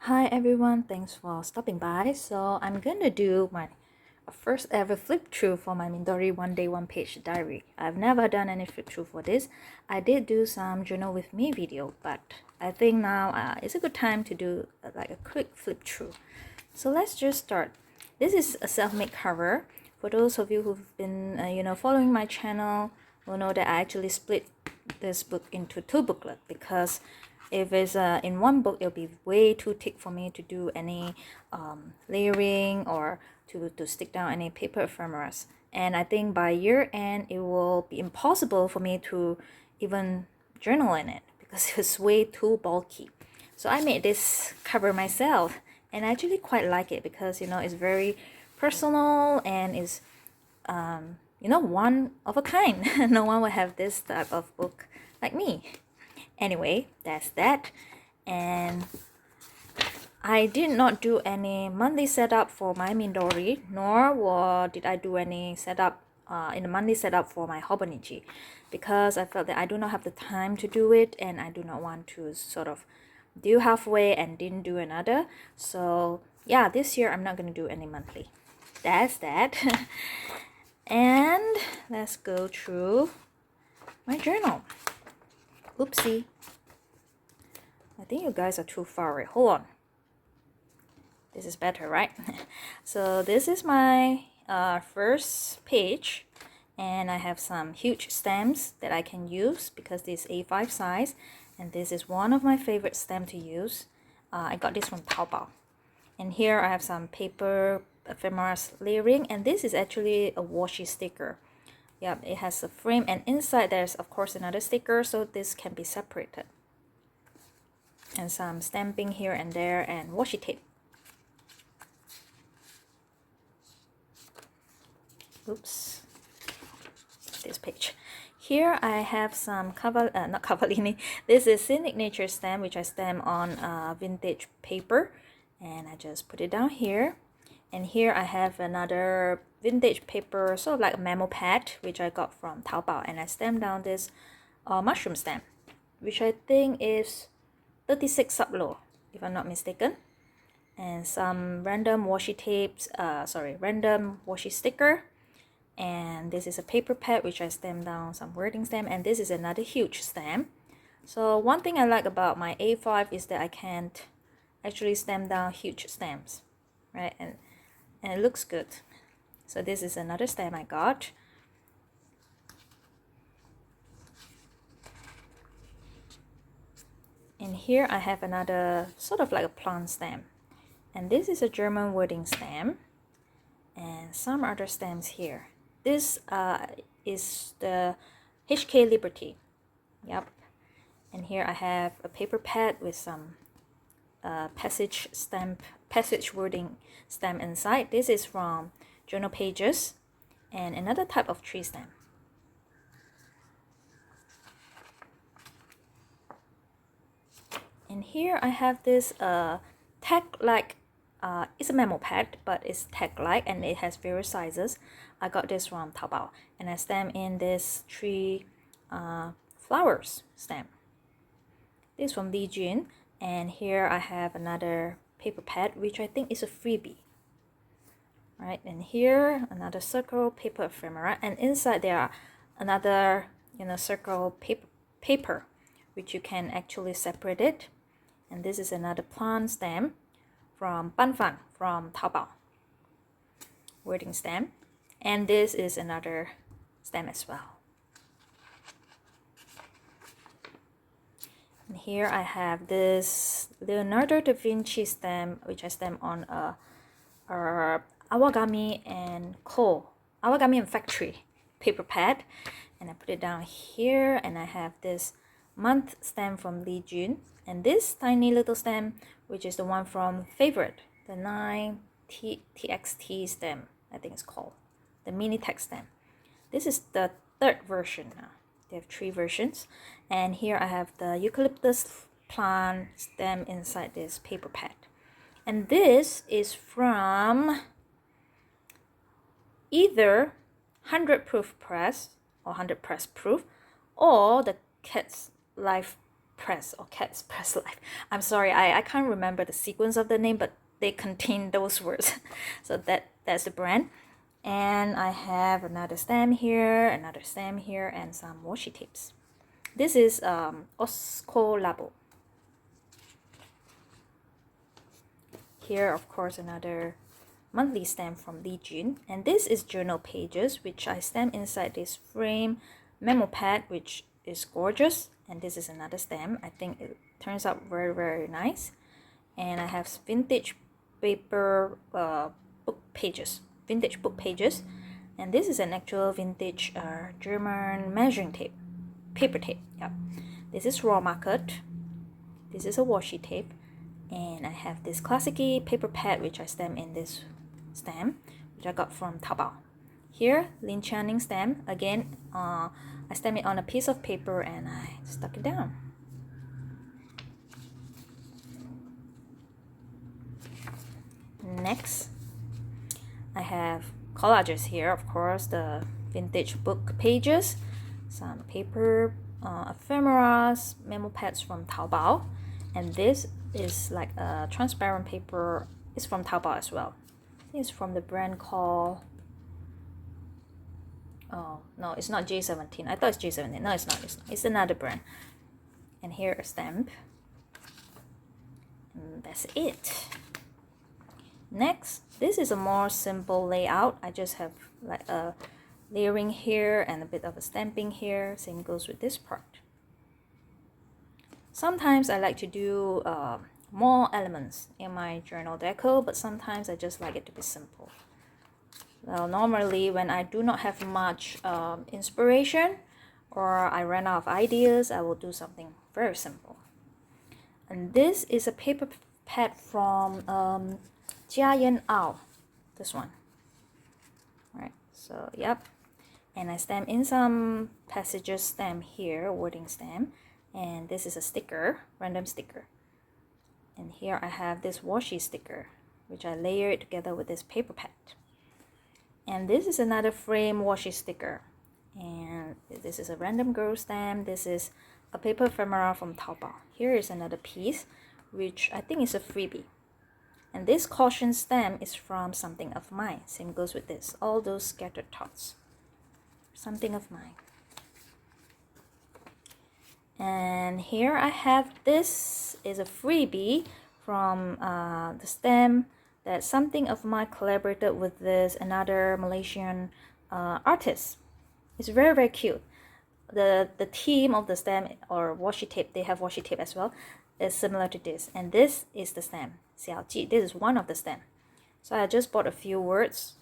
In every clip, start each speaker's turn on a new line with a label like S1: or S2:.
S1: Hi everyone, thanks for stopping by. So I'm gonna do my first ever flip through for my Midori 1Day1Page diary. I've never done any flip through for this. I did do some journal with me video, but I think now it's a good time to do like a quick flip through. So let's just start. This is a self-made cover. For those of you who've been following my channel will know that I actually split this book into two booklets because if it's in one book, it'll be way too thick for me to do any layering or to stick down any paper ephemeras. And I think by year end, it will be impossible for me to even journal in it because it's way too bulky. So I made this cover myself, and I actually quite like it because it's very personal and is one of a kind. No one will have this type of book like me. Anyway, that's that. And I did not do any monthly setup for my Midori, nor did I do any setup in the monthly setup for my Hobonichi, because I felt that I do not have the time to do it, and I do not want to sort of do halfway and didn't do another. So yeah, this year I'm not going to do any monthly. That's that. And let's go through my journal. Oopsie. I think you guys are too far away. Hold on. This is better, right? So this is my first page, and I have some huge stamps that I can use because this is A5 size, and this is one of my favorite stamps to use. I got this from Taobao. And here I have some paper ephemeras layering, and this is actually a washi sticker. Yep, it has a frame, and inside there's of course another sticker, so this can be separated. And some stamping here and there, and washi tape. Oops, this page. Here I have some not cavallini. This is Scenic Nature stamp, which I stamp on vintage paper, and I just put it down here. And here I have another vintage paper, sort of like a memo pad, which I got from Taobao, and I stamped down this mushroom stamp, which I think is 36 sublo, if I'm not mistaken. And some random washi tapes, random washi sticker. And this is a paper pad, which I stamped down some wording stamp, and this is another huge stamp. So one thing I like about my A5 is that I can't actually stamp down huge stamps, right? And it looks good. So this is another stamp I got. And here I have another sort of like a plant stamp. And this is a German wording stamp. And some other stamps here. This is the HK Liberty. Yep. And here I have a paper pad with some passage wording stamp inside. This is from Journal Pages, and another type of tree stamp. And here I have this tag-like, it's a memo pad, but it's tag-like, and it has various sizes. I got this from Taobao, and I stamp in this tree flowers stamp. This is from Li Jun, and here I have another paper pad, which I think is a freebie. Right, and here another circle paper ephemera, and inside there are another circle paper, which you can actually separate it. And this is another plant stamp from Banfan from Taobao, wording stamp, and this is another stamp as well. And here I have this Leonardo da Vinci stamp, which I stamp on a Awagami and Factory paper pad, and I put it down here. And I have this month stamp from Li Jun, and this tiny little stamp, which is the one from Favorite, the 9TXT stamp, I think it's called, the mini text stamp. This is the third version now. They have 3 versions, and here I have the eucalyptus plant stamp inside this paper pad. And this is from either 100 proof press or 100 press proof, or the Cat's Life Press or Cat's Press Life. I'm sorry, I can't remember the sequence of the name, but they contain those words. So that's the brand. And I have another stamp here, and some washi tapes. This is Osco Labo. Here, of course, another monthly stamp from Li Jun, and this is journal pages, which I stamp inside this frame memo pad, which is gorgeous. And this is another stamp. I think it turns out very, very nice. And I have vintage paper book pages, and this is an actual vintage German measuring tape, paper tape. Yeah, this is raw market. This is a washi tape, and I have this classic paper pad which I stamp in this stamp, which I got from Taobao. Here, Lin Channing stamp again. I stamp it on a piece of paper and I stuck it down. Next, I have collages here, of course, the vintage book pages, some paper ephemeras, memo pads from Taobao, and this is like a transparent paper. It's from Taobao as well. I think it's from the brand called, oh no, it's not J17. I thought it's J17. No, it's not. It's another brand. And here a stamp. And that's it. Next, this is a more simple layout. I just have like a layering here and a bit of a stamping here. Same goes with this part. Sometimes I like to do more elements in my journal deco, but sometimes I just like it to be simple. Well, normally when I do not have much inspiration or I run out of ideas, I will do something very simple. And this is a paper pad from Jiayan Ao, this one. Right, so yep. And I stamp in some passages stamp here, wording stamp. And this is a sticker, random sticker. And here I have this washi sticker, which I layered together with this paper pad. And this is another frame washi sticker. And this is a random girl stamp. This is a paper ephemera from Taobao. Here is another piece, which I think is a freebie. And this caution stamp is from Something of Mine. Same goes with this. All those scattered thoughts. Something of Mine. And here I have, this is a freebie from the stamp that Something of Mine collaborated with this another Malaysian artist. It's very, very cute. The theme of the stamp or washi tape, they have washi tape as well, is similar to this. And this is the stamp, Xiaoji. This is one of the stamp. So I just bought a few words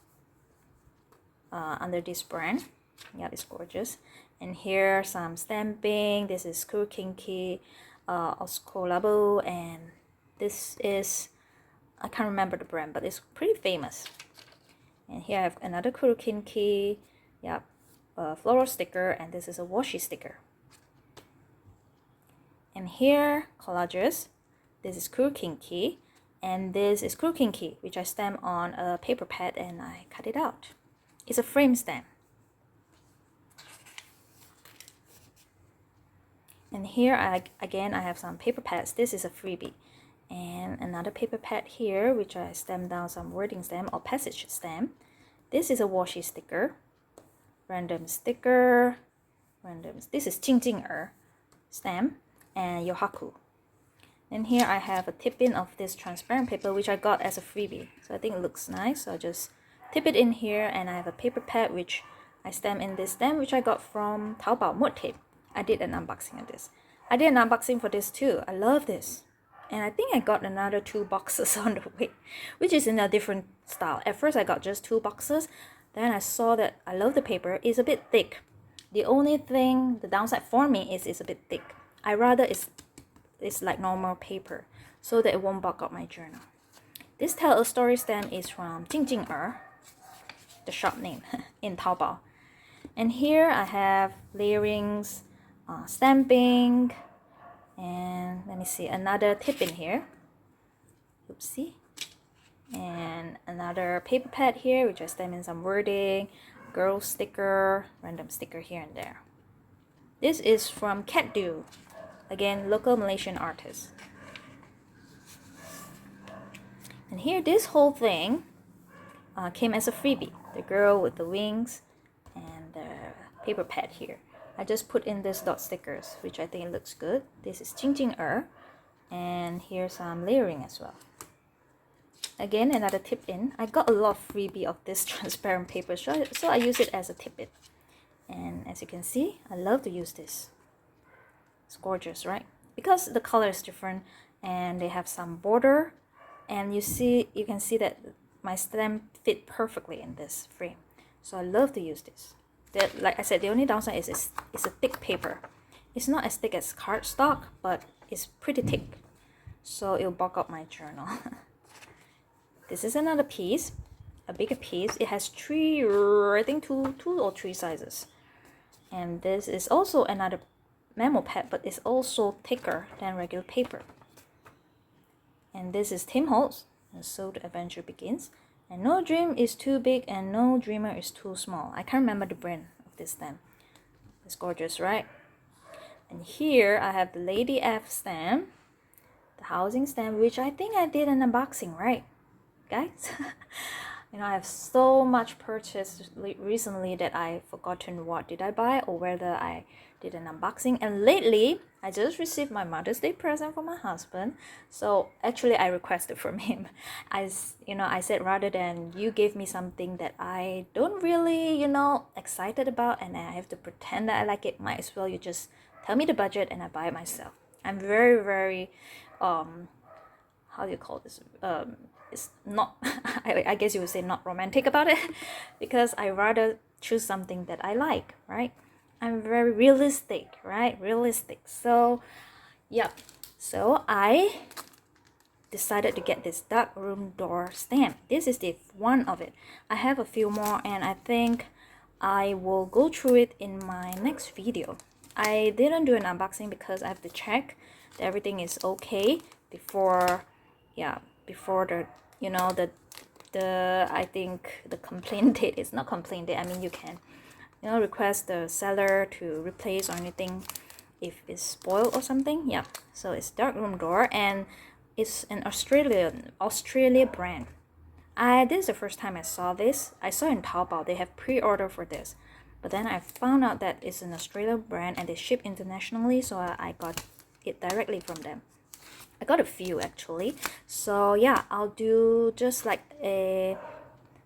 S1: under this brand. Yeah, it's gorgeous. And here some stamping. This is Kurokinki, Osco Labo, and this is, I can't remember the brand, but it's pretty famous. And here I have another Kurokinki, yeah, floral sticker, and this is a washi sticker. And here, collages. This is Kurokinki, and this is Kurokinki, which I stamp on a paper pad and I cut it out. It's a frame stamp. And here, again, I have some paper pads. This is a freebie. And another paper pad here, which I stamped down some wording stamp or passage stamp. This is a washi sticker. Random sticker. This is Jing stamp. And Yohaku. And here I have a tip-in of this transparent paper, which I got as a freebie. So I think it looks nice. So I just tip it in here. And I have a paper pad, which I stamp in this stamp, which I got from Taobao Mod Tape. I did an unboxing of this. I did an unboxing for this too. I love this. And I think I got another 2 boxes on the way, which is in a different style. At first I got just 2 boxes. Then I saw that I love the paper. It's a bit thick. The only thing, the downside for me is it's a bit thick. I rather it's like normal paper so that it won't bog up my journal. This Tell a Story stamp is from Jing, the shop name in Taobao. And here I have layerings, stamping, and let me see, another tip in here. Oopsie. And another paper pad here, which I stamp in some wording, girl sticker, random sticker here and there. This is from Catdo. Again, local Malaysian artist. And here, this whole thing came as a freebie. The girl with the wings and the paper pad here. I just put in this dot stickers, which I think it looks good. This is Jing Jing Er. And here's some layering as well. Again, another tip in. I got a lot of freebie of this transparent paper, so I use it as a tip in. And as you can see, I love to use this. It's gorgeous, right? Because the color is different and they have some border, and you can see that my stamp fit perfectly in this frame. So I love to use this. Like I said, the only downside is it's a thick paper. It's not as thick as cardstock, but it's pretty thick. So it'll bulk up my journal. This is another piece, a bigger piece. It has I think two or three sizes. And this is also another memo pad, but it's also thicker than regular paper. And this is Tim Holtz, and so the adventure begins. And no dream is too big and no dreamer is too small. I can't remember the brand of this stamp. It's gorgeous, right? And here I have the Lady F stamp, the housing stamp, which I think I did an unboxing, right, guys? You know, I have so much purchased recently that I've forgotten what did I buy or whether I did an unboxing. And lately, I just received my Mother's Day present from my husband. So actually, I requested from him. I said rather than you give me something that I don't really, excited about, and I have to pretend that I like it, might as well you just tell me the budget and I buy it myself. I'm very, very, how do you call this? It's not, I guess you would say not romantic about it, because I rather choose something that I like, right? I'm very realistic, right? Realistic. So, yeah. So I decided to get this dark room door stamp. This is the one of it. I have a few more, and I think I will go through it in my next video. I didn't do an unboxing because I have to check that everything is okay before the I think the complaint date is not complaint date. I mean, you can request the seller to replace or anything if it's spoiled or something. Yeah, so it's dark room door, and it's an Australia brand. This is the first time I saw this. I saw in Taobao they have pre-order for this, but then I found out that it's an Australian brand and they ship internationally, so I got it directly from them. I got a few actually. So yeah, I'll do just like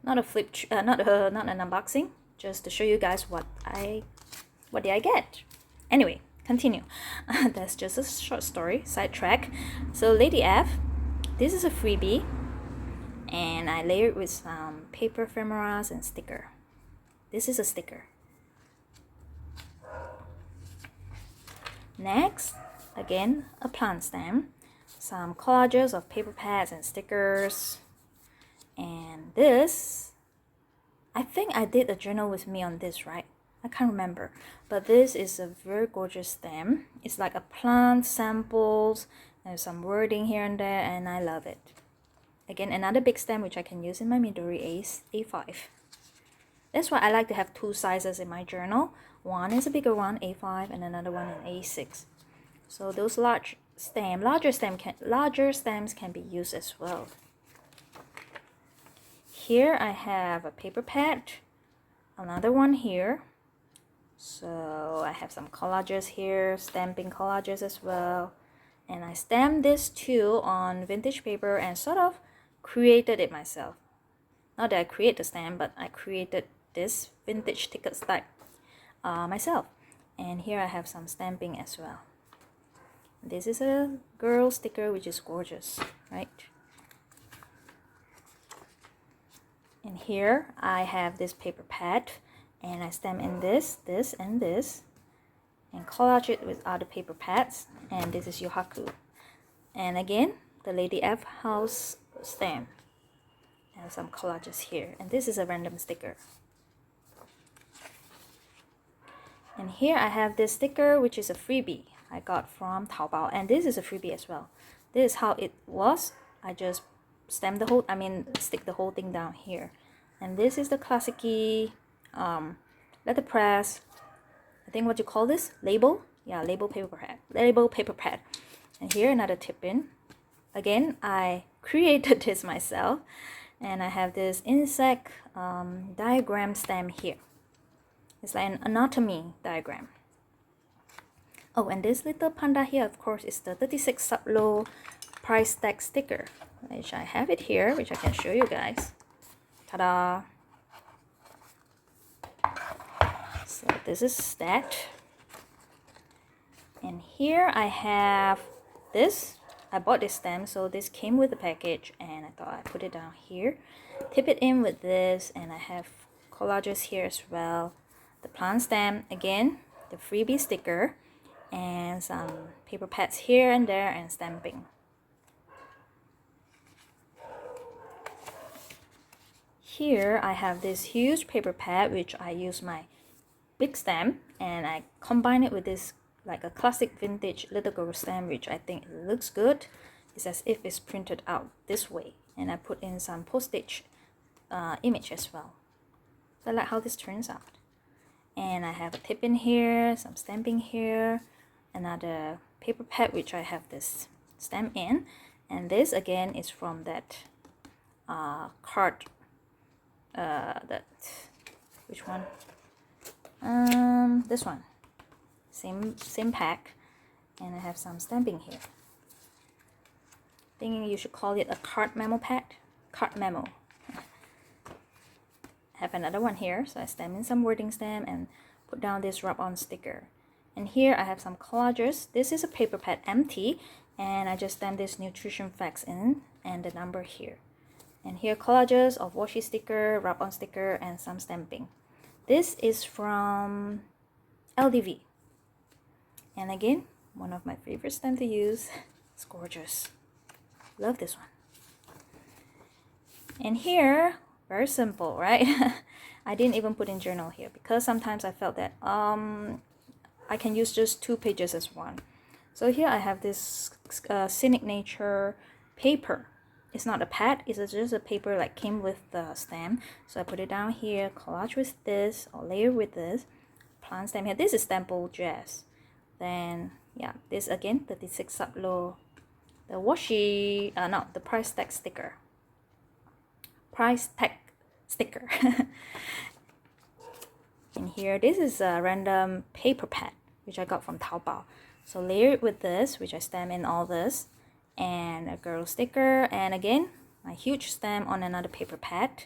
S1: not an unboxing, just to show you guys what did I get. Anyway, continue. That's just a short story, sidetrack. So Lady F, this is a freebie, and I layered with some paper ephemeras and sticker. This is a sticker. Next, again, a plant stamp, some collages of paper pads and stickers, and this, I think I did a journal with me on this, right? I can't remember, but this is a very gorgeous stamp. It's like a plant samples and some wording here and there, and I love it. Again, another big stamp which I can use in my Midori A5. That's why I like to have two sizes in my journal. One is a bigger one, A5, and another one in A6. So those larger stamps can be used as well. Here I have a paper pad, another one here. So I have some collages here, stamping collages as well. And I stamped this too on vintage paper and sort of created it myself. Not that I create the stamp, but I created this vintage ticket stack myself. And here I have some stamping as well. This is a girl sticker, which is gorgeous, right? And here I have this paper pad, and I stamp in this, and this, and collage it with other paper pads. And this is Yohaku. And again, the Lady F house stamp. And some collages here. And this is a random sticker. And here I have this sticker, which is a freebie I got from Taobao, and this is a freebie as well. This is how it was. I just stick the whole thing down here. And this is the classic letterpress, I think what you call this, label. yeah, label paper pad. And here another tip in. Again, I created this myself, and I have this insect diagram stamp here. It's like an anatomy diagram. Oh, and this little panda here, of course, is the 36 sub-low price tag sticker, which I have it here, which I can show you guys. Ta-da! So this is that. And here I have this. I bought this stamp, so this came with the package, and I thought I'd put it down here. Tip it in with this, and I have collages here as well. The plant stamp, again, the freebie sticker, and some paper pads here and there, and stamping. Here I have this huge paper pad, which I use my big stamp, and I combine it with this like a classic vintage little girl stamp, which I think it looks good. It's as if it's printed out this way, and I put in some postage image as well. So I like how this turns out. And I have a tip in here, some stamping here, another paper pad which I have this stamp in, and this again is from that card. Which one? This one. Same pack, and I have some stamping here. Thinking you should call it a card memo pad. Card memo. I have another one here, so I stamp in some wording stamp and put down this rub-on sticker. And here I have some collages. This is a paper pad empty, and I just stamp this nutrition facts in and the number here. And here collages of washi sticker, rub-on sticker, and some stamping. This is from LDV. And again, one of my favorite stamps to use. It's gorgeous. Love this one. And here, very simple, right? I didn't even put in journal here because sometimes I felt that I can use just 2 pages as one. So here I have this Scenic Nature paper. It's not a pad, it's just a paper like came with the stamp. So I put it down here, collage with this, or layer with this, plant stamp here. This is Stample Jazz. Then yeah, this again, 36 sub-low, the washi, the price tag sticker. Price tag sticker. And here, this is a random paper pad, which I got from Taobao. So layer it with this, which I stamp in all this, and a girl sticker, and again, my huge stamp on another paper pad.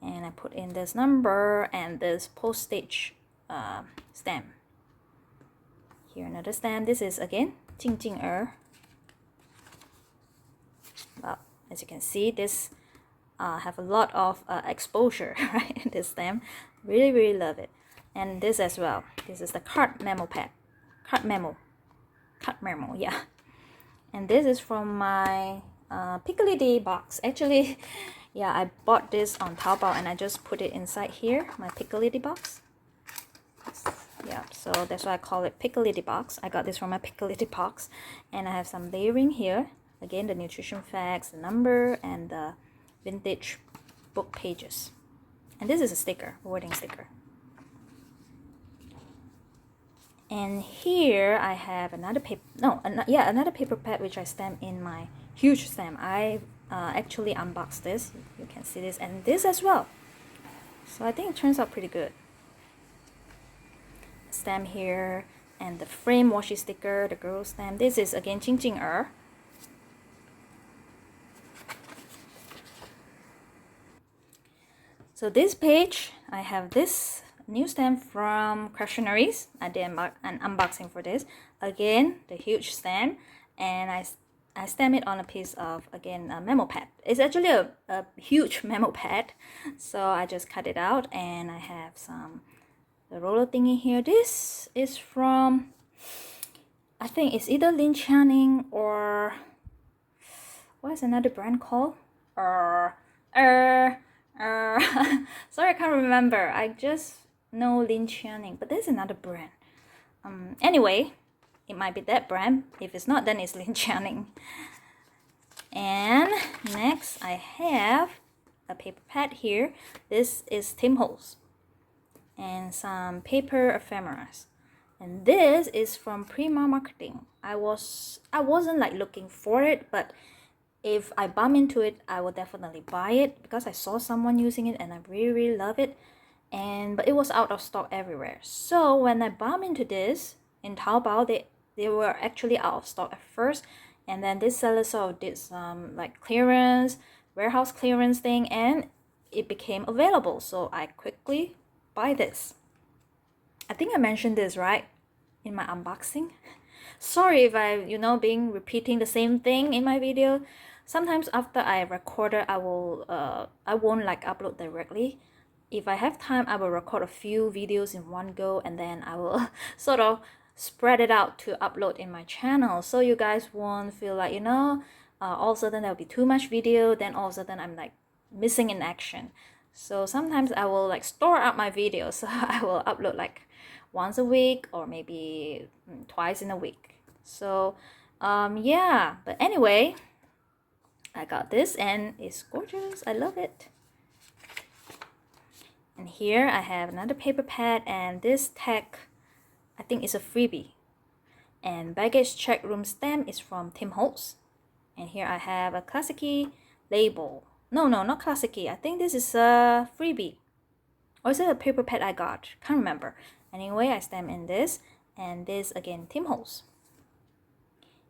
S1: And I put in this number and this postage stamp. Here another stamp. This is again Jing Jing Er. Well, as you can see, this have a lot of exposure, right? This stamp, really love it. And this as well. This is the card memo pad, card memo, yeah. And this is from my Piccalilli box. Actually, yeah, I bought this on Taobao and I just put it inside here, my Piccalilli box. Yeah, so that's why I call it Piccalilli box. I got this from my Piccalilli box, and I have some layering here. Again, the nutrition facts, the number, and the vintage book pages. And this is a sticker, a wording sticker. And here I have another paper, another paper pad which I stamp in my huge stamp. I actually unboxed this. You can see this and this as well. So I think it turns out pretty good. Stamp here, and the frame washi sticker, the girl stamp. This is again Jing Jing Er. So this page, I have this new stamp from Questionaries. I did an unboxing for this. Again, the huge stamp, and I stamp it on a piece of, again, a memo pad. It's actually a huge memo pad, so I just cut it out, and I have the roller thingy here. This is from, I think it's either Lin Channing or what is another brand called? Sorry, I can't remember. I just know Lin Channing, but there's another brand. Anyway, it might be that brand. If it's not, then it's Lin Channing. And next, I have a paper pad here. This is Tim Holtz, and some paper ephemeras. And this is from Prima Marketing. I wasn't like looking for it, but if I bump into it, I will definitely buy it because I saw someone using it and I really love it. But it was out of stock everywhere. So when I bump into this in Taobao, they were actually out of stock at first, and then this seller sort of did some like clearance, warehouse clearance thing, and it became available. So I quickly buy this. I think I mentioned this right in my unboxing. Sorry if I being repeating the same thing in my video. Sometimes after I record it, I won't like upload directly. If I have time, I will record a few videos in one go, and then I will sort of spread it out to upload in my channel, so you guys won't feel like all of a sudden there'll be too much video, then all of a sudden I'm like missing in action. So sometimes I will like store up my videos, so I will upload like once a week or maybe twice in a week. So yeah, but anyway, I got this and it's gorgeous. I love it. And here I have another paper pad, and this tag I think is a freebie. And baggage check room stamp is from Tim Holtz. And here I have a Classic label. No, not Classic. I think this is a freebie. Or is it a paper pad I got? Can't remember. Anyway, I stamp in this, and this again Tim Holtz.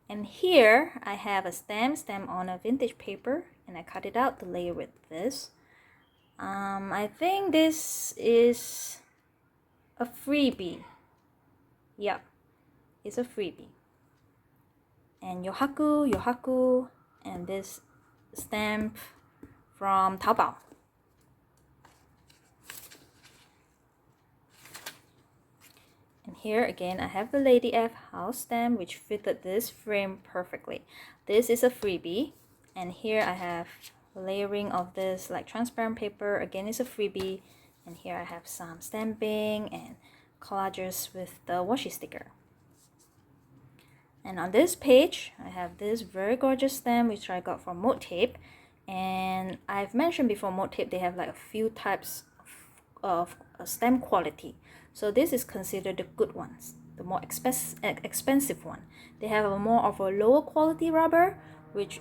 S1: And here I have a stamp on a vintage paper, and I cut it out to layer with this. I think this is a freebie. Yeah, it's a freebie. And Yohaku, and this stamp from Taobao. And here again I have the Lady F house stamp, which fitted this frame perfectly. This is a freebie. And here I have layering of this like transparent paper, again is a freebie. And here I have some stamping and collages with the washi sticker. And on this page I have this very gorgeous stamp which I got from Mode Tape. And I've mentioned before, Mode Tape, they have like a few types of stamp quality. So this is considered the good ones, the more expensive one. They have a more of a lower quality rubber, which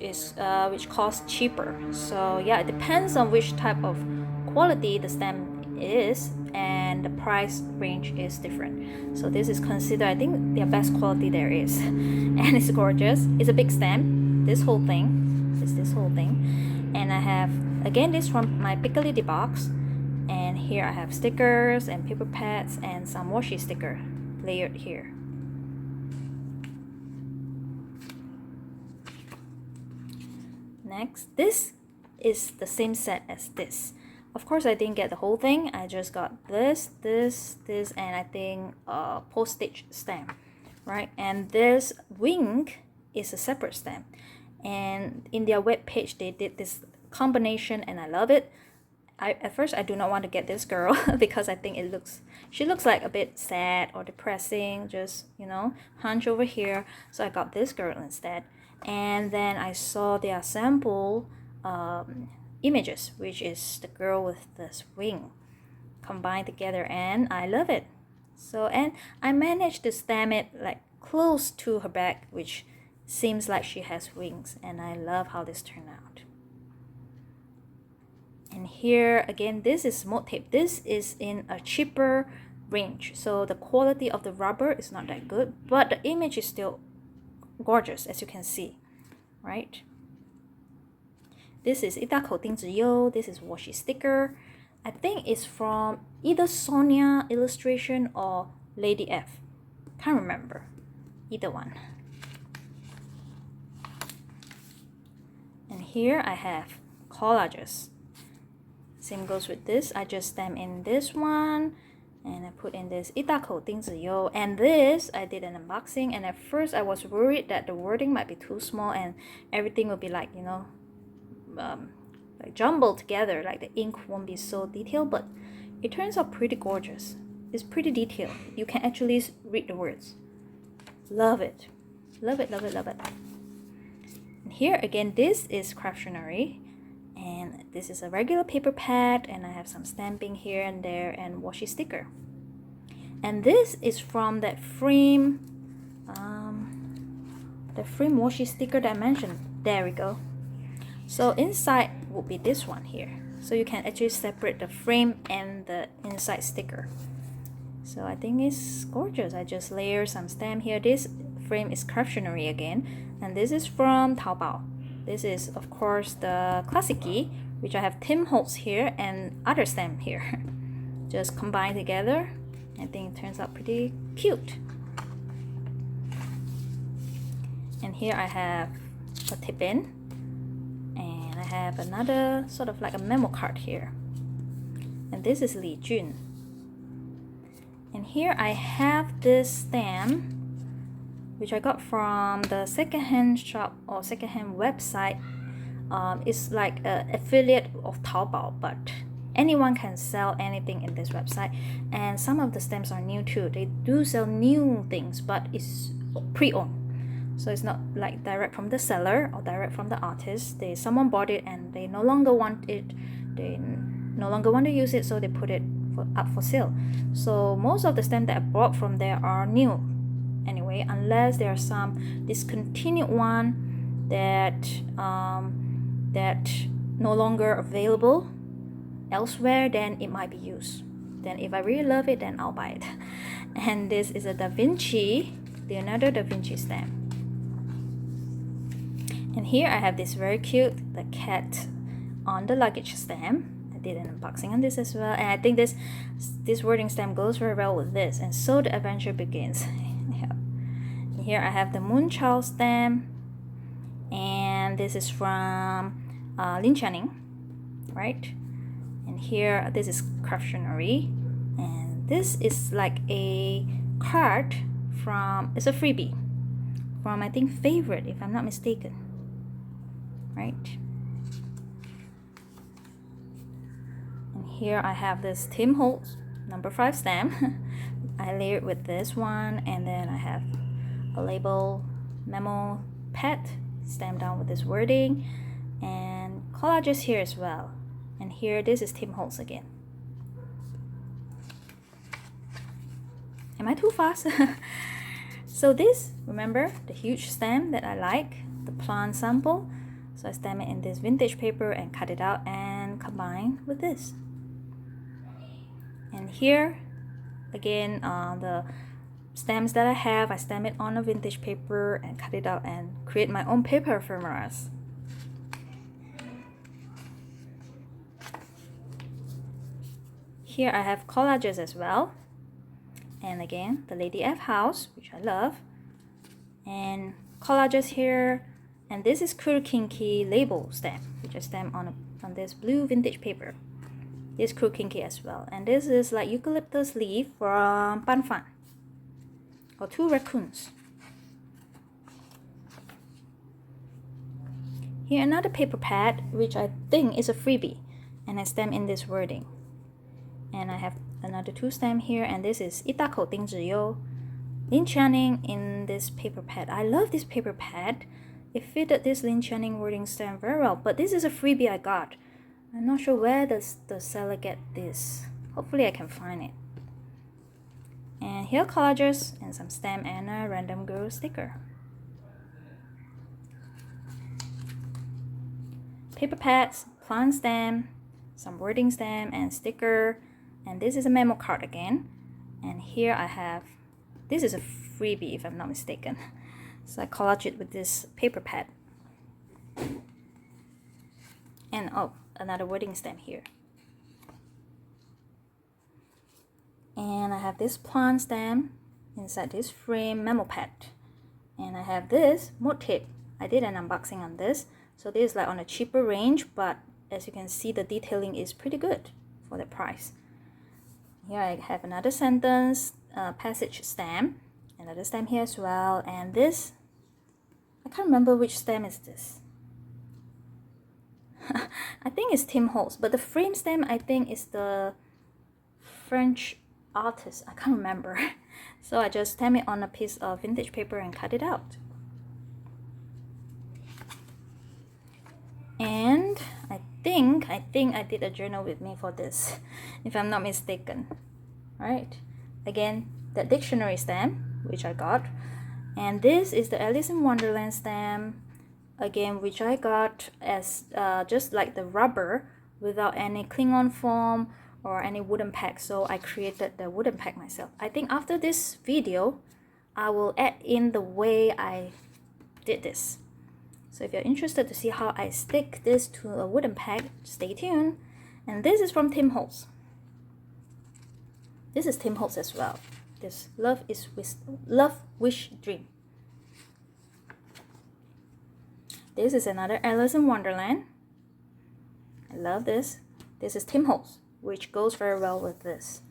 S1: costs cheaper. So yeah, it depends on which type of quality the stamp is, and the price range is different. So this is considered, I think, the best quality there is. And it's gorgeous. It's a big stamp. This whole thing is this whole thing. And I have again this from my Piccalilli box. And here I have stickers and paper pads and some washi sticker layered here. Next, this is the same set as this. Of course, I didn't get the whole thing. I just got this, and I think a postage stamp, right? And this wing is a separate stamp. And in their web page, they did this combination, and I love it. At first I do not want to get this girl because I think she looks like a bit sad or depressing, just hunch over here. So I got this girl instead. And then I saw their sample images, which is the girl with this wing combined together, and I love it. So, and I managed to stamp it like close to her back, which seems like she has wings, and I love how this turned out. And here again, this is Mode Tape. This is in a cheaper range, so the quality of the rubber is not that good, but the image is still gorgeous, as you can see, right? This is Itako Dingziyou. This is washi sticker. I think it's from either Sonia Illustration or Lady F. Can't remember. Either one. And here I have collages. Same goes with this. I just stamp in this one, and I put in this Itako Dingziyou. And this, I did an unboxing, and at first I was worried that the wording might be too small and everything will be like, like jumbled together, like the ink won't be so detailed, but it turns out pretty gorgeous. It's pretty detailed. You can actually read the words. Love it. Love it, love it, love it. And here again, this is Craftionary. And this is a regular paper pad, and I have some stamping here and there and washi sticker. And this is from that frame, the frame washi sticker that I mentioned. There we go. So inside will be this one here. So you can actually separate the frame and the inside sticker. So I think it's gorgeous. I just layer some stamp here. This frame is Craftionery again, and this is from Taobao. This is of course the Classic-y, which I have Tim Holtz here and other stamp here. Just combine together. I think it turns out pretty cute. And here I have a tip in, and I have another sort of like a memo card here, and this is Li Jun. And here I have this stamp which I got from the secondhand shop or secondhand website. It's like an affiliate of Taobao, but anyone can sell anything in this website, and some of the stamps are new too. They do sell new things, but it's pre-owned. So it's not like direct from the seller or direct from the artist. Someone bought it and they no longer want it. They no longer want to use it, so they put it up for sale. So most of the stamps that I bought from there are new. Anyway, unless there are some discontinued one that that no longer available elsewhere, then it might be used. Then if I really love it, then I'll buy it. And this is a Leonardo da Vinci stamp. And here I have this very cute, the cat on the luggage stamp. I did an unboxing on this as well, and I think this wording stamp goes very well with this. And so the adventure begins. And here I have the Moonchild stamp, and this is from Lin Channing, right? And here this is Craftionery, and this is like a card from, it's a freebie from I think Favorite, if I'm not mistaken. Right? And here I have this Tim Holtz number 5 stamp. I layered with this one, and then I have a label memo pad stamped down with this wording, and collages here as well. And here this is Tim Holtz again. Am I too fast? So this, remember the huge stamp that I like, the plant sample. So I stamp it in this vintage paper and cut it out and combine with this. And here, again, the stamps that I have, I stamp it on a vintage paper and cut it out and create my own paper ephemeras. Here I have collages as well. And again, the Lady F house, which I love. And collages here. And this is Kinky label stamp, which I stamp on this blue vintage paper. This Kinky as well. And this is like eucalyptus leaf from Ban Fan, or 2 raccoons. Here another paper pad, which I think is a freebie, and I stamp in this wording. And I have another 2 stamp here, and this is 一大口丁子哟, Lin Channing in this paper pad. I love this paper pad. It fitted this Lin Channing wording stamp very well, but this is a freebie I got. I'm not sure where does the seller get this. Hopefully I can find it. And here collages and some stamp and a random girl sticker. Paper pads, plant stamp, some wording stamp and sticker. And this is a memo card again. And here I have, this is a freebie if I'm not mistaken. So I collage it with this paper pad. And oh, another wording stamp here. And I have this plant stamp inside this frame memo pad. And I have this motif. I did an unboxing on this. So this is like on a cheaper range, but as you can see, the detailing is pretty good for the price. Here I have another sentence, passage stamp. Another stamp here as well, and this, I can't remember which stamp is this. I think it's Tim Holtz, but the frame stamp I think is the French artist. I can't remember. So I just stamp it on a piece of vintage paper and cut it out. And I think I did a journal with me for this, if I'm not mistaken. Right? again, the dictionary stamp, which I got. And this is the Alice in Wonderland stamp, again, which I got as just like the rubber without any cling-on foam or any wooden peg. So I created the wooden peg myself. I think after this video, I will add in the way I did this. So if you're interested to see how I stick this to a wooden peg, stay tuned. And this is from Tim Holtz. This is Tim Holtz as well. This Love Wish Dream. This is another Alice in Wonderland. I love this. This is Tim Holtz, which goes very well with this.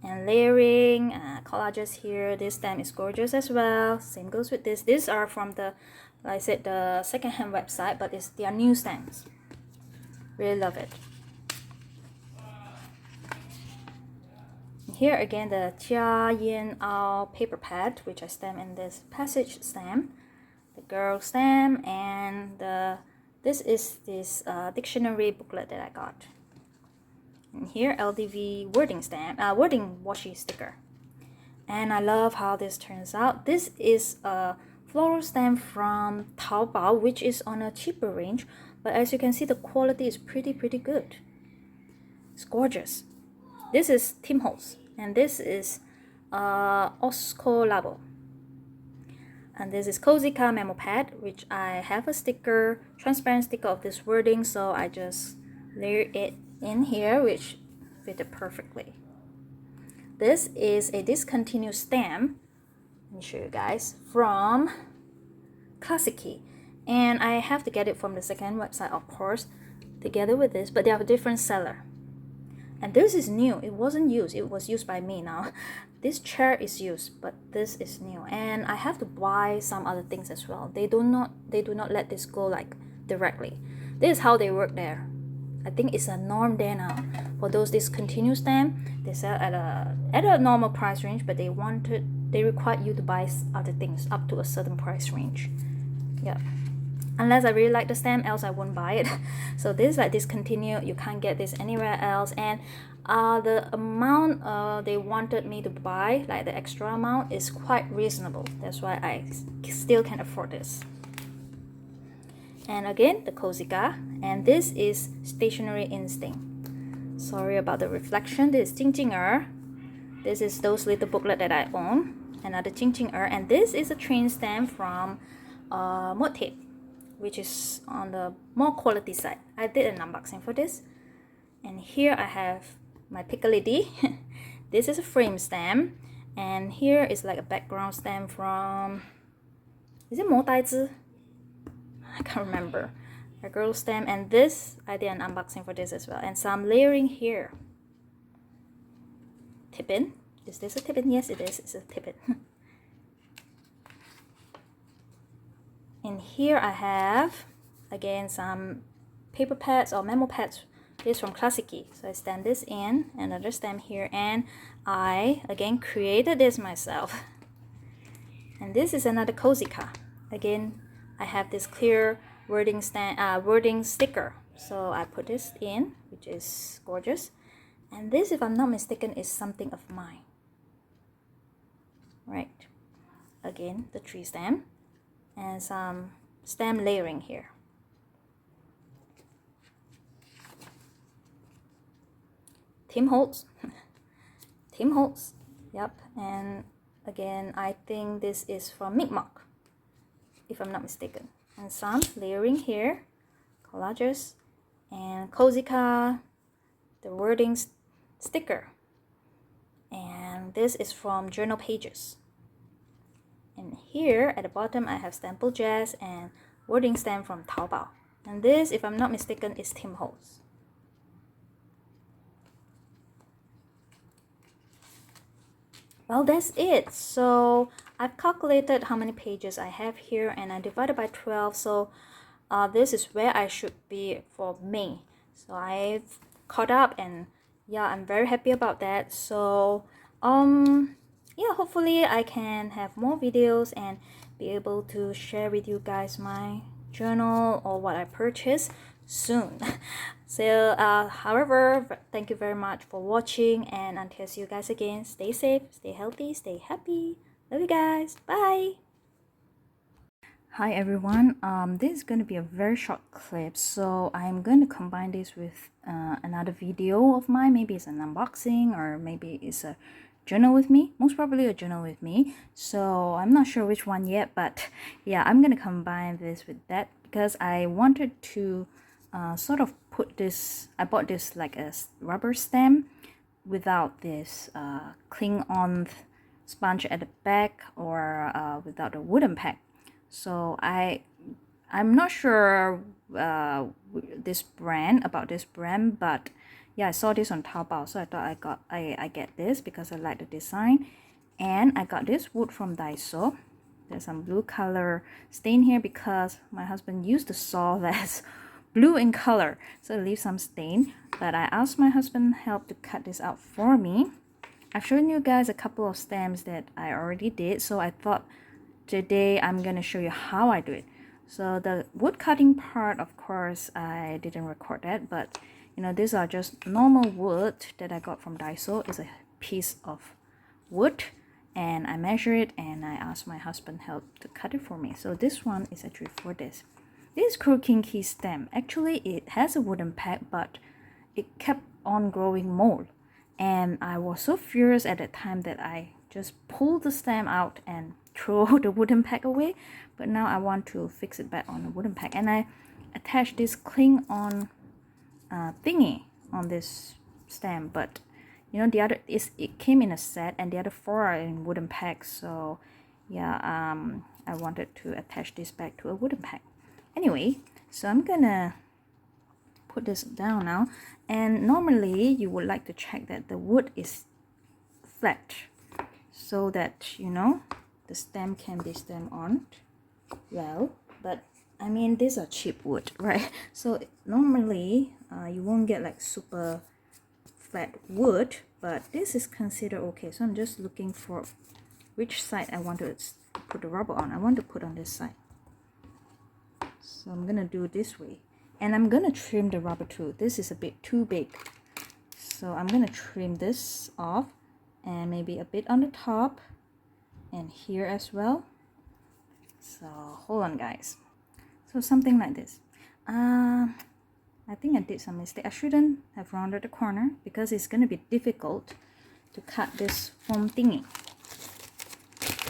S1: And layering, collages here. This stamp is gorgeous as well. Same goes with this. These are from the, like I said, the secondhand website, but they are new stamps. Really love it. Here again, the Jia Yin Ao paper pad, which I stamp in this passage stamp, the girl stamp, and this is this dictionary booklet that I got. And here, LDV wording stamp, wording washi sticker. And I love how this turns out. This is a floral stamp from Taobao, which is on a cheaper range, but as you can see, the quality is pretty good. It's gorgeous. This is Tim Holtz, and this is Osco Labo. And this is Cozica memo pad, which I have a sticker, transparent sticker of this wording, so I just layer it in here, which fitted perfectly. This is a discontinued stamp. Let me show you guys, from Classicy, and I have to get it from the second website, of course, together with this, but they have a different seller. And this is new. It wasn't used. It was used by me now. This chair is used, but this is new, and I have to buy some other things as well. They do not let this go like directly. This is how they work there. I think it's a norm there now. For those discontinued stamp, they sell at a normal price range, but they require you to buy other things up to a certain price range. Yeah. Unless I really like the stamp, else I won't buy it. So this is like discontinued. You can't get this anywhere else. And the amount they wanted me to buy, like the extra amount, is quite reasonable. That's why I still can afford this. And again, the Cozica. And this is Stationery Instinct. Sorry about the reflection. This is Jing Jing This is those little booklet that I own. Another Jing Jing And this is a train stamp from Mod Tape, which is on the more quality side. I did an unboxing for this. And here I have my Piccalidi. This is a frame stamp. And here is like a background stamp from, is it Mo Daizi? I can't remember. A girl stamp. And this, I did an unboxing for this as well. And some layering here. Tip-in. Is this a tip-in? Yes, it is. It's a tip-in. And here I have, again, some paper pads or memo pads. This from Classicy. So I stamp this in, another stamp here, and I, again, created this myself. And this is another Cozica. Again, I have this clear wording sticker. So I put this in, which is gorgeous. And this, if I'm not mistaken, is something of mine. Right. Again, the tree stamp. And some stamp layering here. Tim Holtz. Tim Holtz. Yep. And again, I think this is from Micmac, if I'm not mistaken. And some layering here, collages, and Cozica, the wording sticker. And this is from Journal Pages. And here at the bottom, I have Stample Jazz and wording stamp from Taobao. And this, if I'm not mistaken, is Tim Holtz. Well, that's it. So I've calculated how many pages I have here, and I divided by 12. So this is where I should be for May. So I've caught up, and yeah, I'm very happy about that. So yeah, hopefully I can have more videos and be able to share with you guys my journal or what I purchased soon. So however, thank you very much for watching, and until see you guys again, stay safe, stay healthy, stay happy. Love you guys. Bye. Hi everyone, this is going to be a very short clip, so I'm going to combine this with another video of mine. Maybe it's an unboxing, or maybe it's a journal with me, most probably a journal with me. So I'm not sure which one yet, but yeah, I'm going to combine this with that because I wanted to sort of put this, I bought this like a rubber stamp without this cling on sponge at the back, or without a wooden peg. So I'm not sure this brand, but yeah, I saw this on Taobao, so I thought I get this because I like the design. And I got this wood from Daiso. There's some blue color stain here because my husband used the saw that's blue in color, so it leaves some stain. But I asked my husband help to cut this out for me. I've shown you guys a couple of stamps that I already did, so I thought today I'm gonna show you how I do it. So the wood cutting part, of course, I didn't record that, but you know, these are just normal wood that I got from Daiso. It's a piece of wood, and I measure it, and I asked my husband help to cut it for me. So this one is actually for this. This Crow Kinky stem, actually it has a wooden peg, but it kept on growing more. And I was so furious at that time that I just pulled the stem out and throw the wooden peg away. But now I want to fix it back on the wooden peg, and I attached this cling on thingy on this stem. But you know, the other is, it came in a set, and the other 4 are in wooden pegs. So yeah, I wanted to attach this back to a wooden peg. Anyway, so I'm gonna put this down now, and normally you would like to check that the wood is flat so that, you know, the stem can be stamped on well. But I mean, these are cheap wood, right? So normally you won't get like super flat wood, but this is considered okay. So I'm just looking for which side I want to put the rubber on. I want to put on this side, so I'm gonna do it this way. And I'm gonna trim the rubber too. This is a bit too big, so I'm gonna trim this off, and maybe a bit on the top and here as well. So hold on guys. So something like this. I think I did some mistake. I shouldn't have rounded the corner because it's gonna be difficult to cut this foam thingy.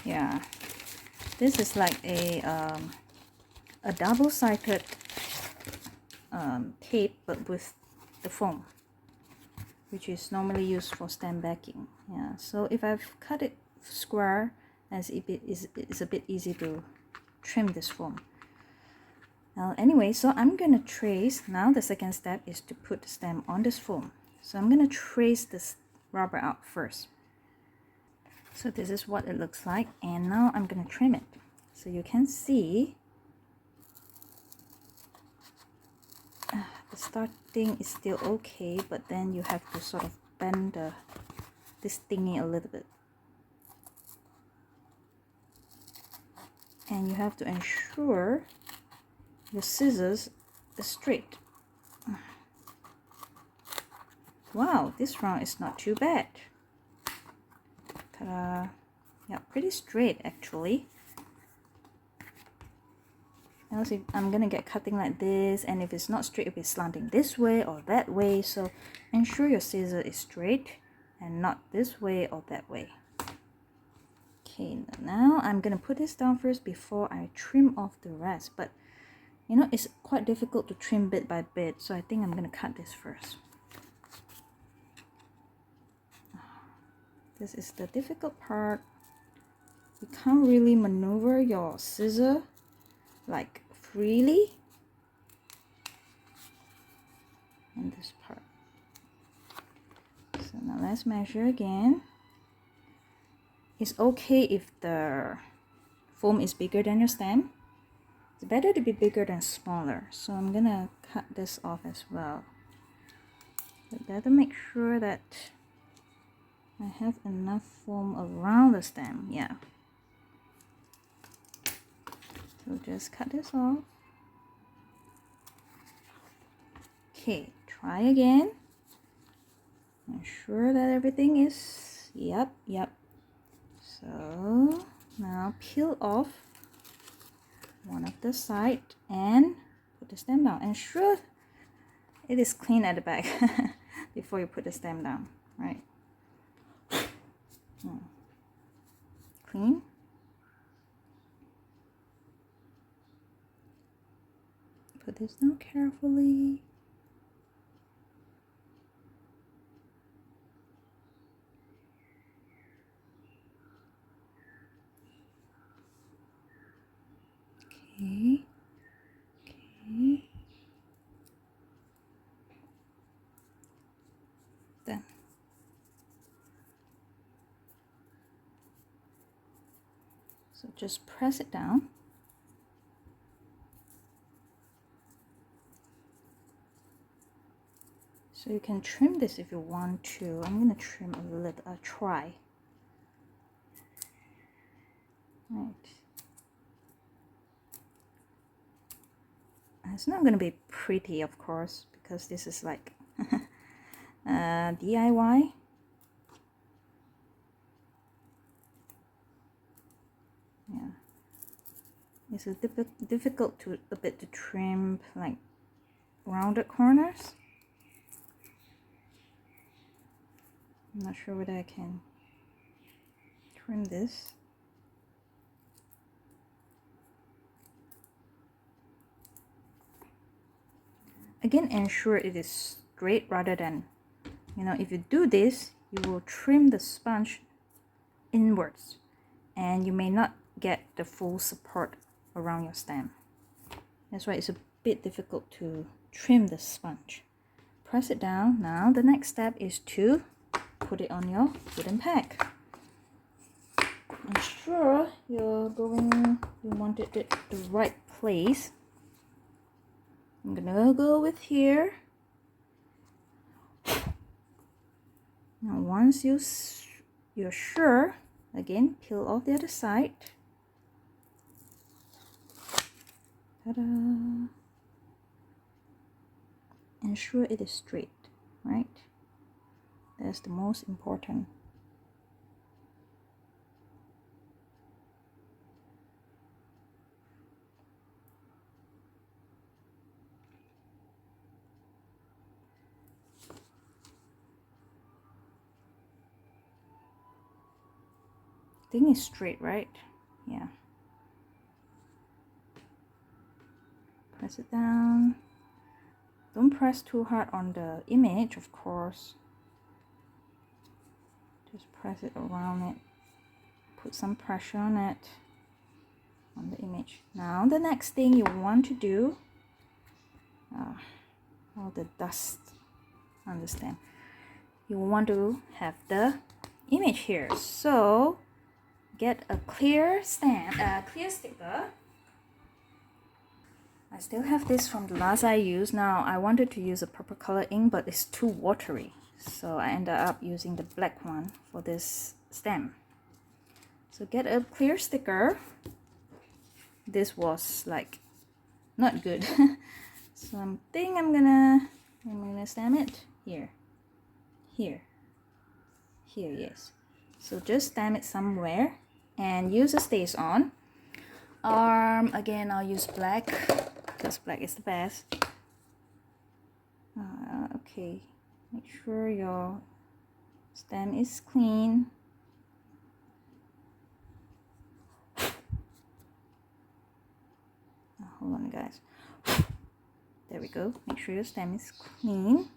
S1: Yeah, this is like a double-sided tape, but with the foam, which is normally used for stamp backing. Yeah, so if I've cut it square, as it's a bit easy to trim this foam. Now anyway, so I'm gonna trace. Now the second step is to put the stamp on this foam. So I'm gonna trace this rubber out first. So this is what it looks like, and now I'm gonna trim it. So you can see the starting is still okay, but then you have to sort of bend this thingy a little bit, and you have to ensure your scissors is straight. Wow, this round is not too bad. Ta-da! Yeah, pretty straight actually. Else I'm gonna get cutting like this, and if it's not straight, it'll be slanting this way or that way. So ensure your scissor is straight and not this way or that way. Okay, now I'm gonna put this down first before I trim off the rest. But you know, it's quite difficult to trim bit by bit, so I think I'm gonna cut this first. This is the difficult part. You can't really maneuver your scissor like freely in this part. So now let's measure again. It's okay if the foam is bigger than your stem. It's better to be bigger than smaller. So I'm gonna cut this off as well. But better make sure that I have enough foam around the stem. Yeah. So just cut this off. Okay, try again. Ensure that everything is, yep. So now peel off one of the side and put the stem down. Ensure it is clean at the back before you put the stem down, right? Clean. Put this down carefully. Okay. Done. So just press it down. So you can trim this if you want to. I'm gonna trim a little, try. Right. It's not gonna be pretty, of course, because this is like DIY. Yeah, it's a difficult to a bit to trim like rounded corners. I'm not sure whether I can trim this. Again, ensure it is straight rather than, if you do this, you will trim the sponge inwards and you may not get the full support around your stem. That's why it's a bit difficult to trim the sponge. Press it down. Now the next step is to put it on your wooden peg. Ensure you wanted it the right place. I'm gonna go with here. Now once you're sure, again peel off the other side. Ta-da! Ensure it is straight, right? That's the most important. Thing is straight, right? Yeah. Press it down. Don't press too hard on the image, of course. Just press it around it. Put some pressure on it, on the image. Now the next thing you want to do, all the dust on the stem. You want to have the image here. So get a clear clear sticker. I still have this from the last I used. Now I wanted to use a purple color ink, but it's too watery, so I ended up using the black one for this stem. So get a clear sticker. This was like not good. So I'm gonna stamp it here, yes. So just stamp it somewhere and use a stays on. Again, I'll use black because black is the best. Okay, make sure your stem is clean. Hold on, guys. There we go. Make sure your stem is clean.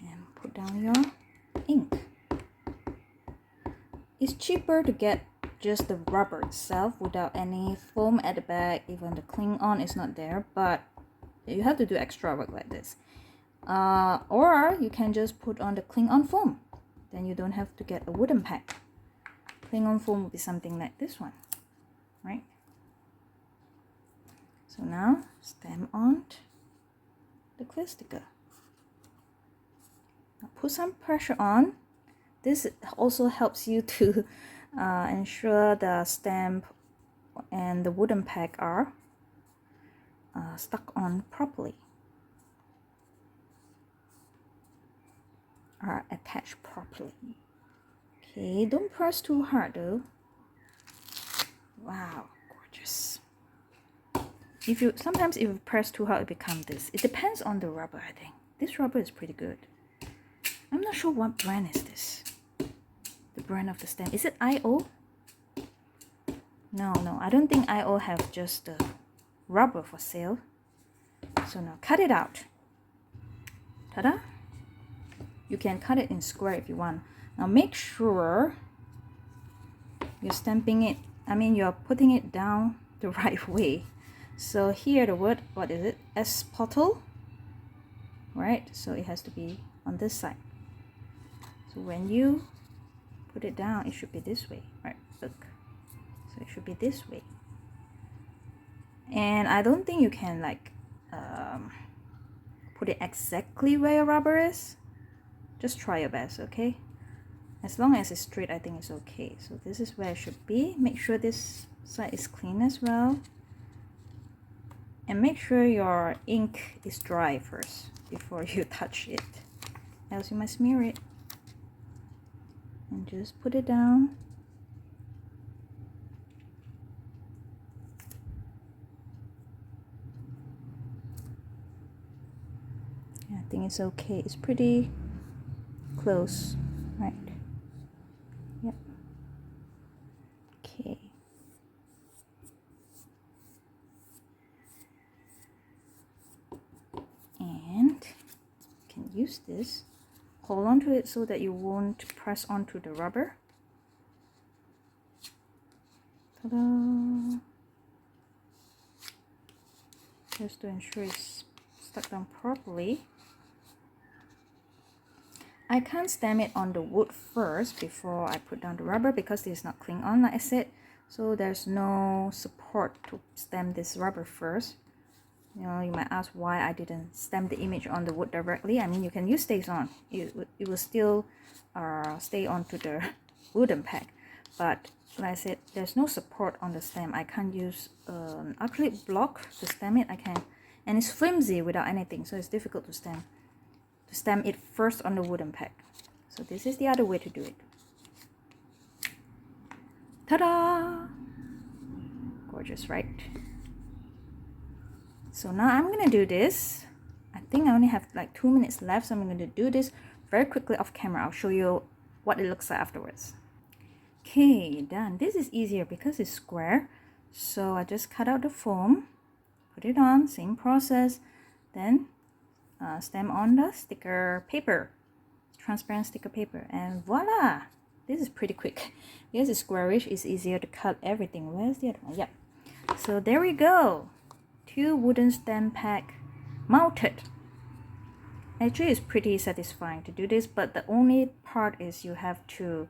S1: And put down your ink. It's cheaper to get just the rubber itself without any foam at the back. Even the cling on is not there, but you have to do extra work like this. Or you can just put on the cling on foam. Then you don't have to get a wooden peg. Cling on foam would be something like this one, right? So now stamp on the clear sticker. Now put some pressure on. This also helps you to ensure the stamp and the wooden peg are stuck on properly, are attached properly. Okay, don't press too hard though. Wow, gorgeous. Sometimes if you press too hard, it becomes this. It depends on the rubber, I think. This rubber is pretty good. I'm not sure what brand is this. The brand of the stem. Is it IO? No, I don't think IO have just the rubber for sale. So now cut it out. Ta-da! You can cut it in square if you want. Now make sure you're stamping it, you're putting it down the right way. So here the word, what is it? Espoto, right? So it has to be on this side. So when you put it down, it should be this way, right? Look. So it should be this way. And I don't think you can like put it exactly where your rubber is. Just try your best, okay? As long as it's straight, I think it's okay. So this is where it should be. Make sure this side is clean as well. And make sure your ink is dry first before you touch it. Else you might smear it. And just put it down. Yeah, I think it's okay. It's pretty close, right? Yep. Okay. And you can use this. Hold on to it so that you won't press onto the rubber. Ta-da! Just to ensure it's stuck down properly. I can't stamp it on the wood first before I put down the rubber because this is not cling on, like I said. So there's no support to stamp this rubber first. You know, you might ask why I didn't stamp the image on the wood directly. You can use stays on. It will still stay onto the wooden peg. But like I said, there's no support on the stamp. I can't use an acrylic block to stamp it. And it's flimsy without anything, so it's difficult to stamp. To stamp it first on the wooden peg. So this is the other way to do it. Ta-da! Gorgeous, right? So now I'm gonna do this. I think I only have like 2 minutes left, so I'm gonna do this very quickly off camera. I'll show you what it looks like afterwards. Okay, done. This is easier because it's square. So I just cut out the foam, put it on, same process, then stamp on the sticker paper, transparent sticker paper, and voila! This is pretty quick. Because it's squarish, it's easier to cut everything. Where's the other one? Yep. So there we go. 2 wooden stamp pack mounted. Actually, it's pretty satisfying to do this, but the only part is you have to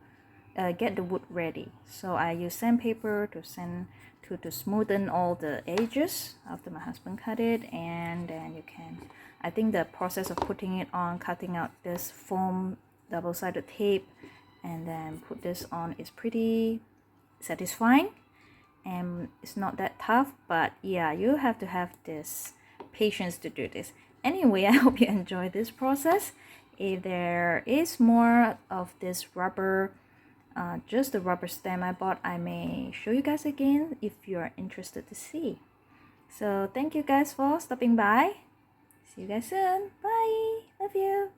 S1: get the wood ready. So I use sandpaper to smoothen all the edges after my husband cut it, and then you can, I think the process of putting it on, cutting out this foam double-sided tape and then put this on is pretty satisfying, and it's not that tough, but yeah, you have to have this patience to do this. Anyway, I hope you enjoy this process. If there is more of this rubber, just the rubber stamp I bought, I may show you guys again if you're interested to see. So thank you guys for stopping by. See you guys soon. Bye. Love you.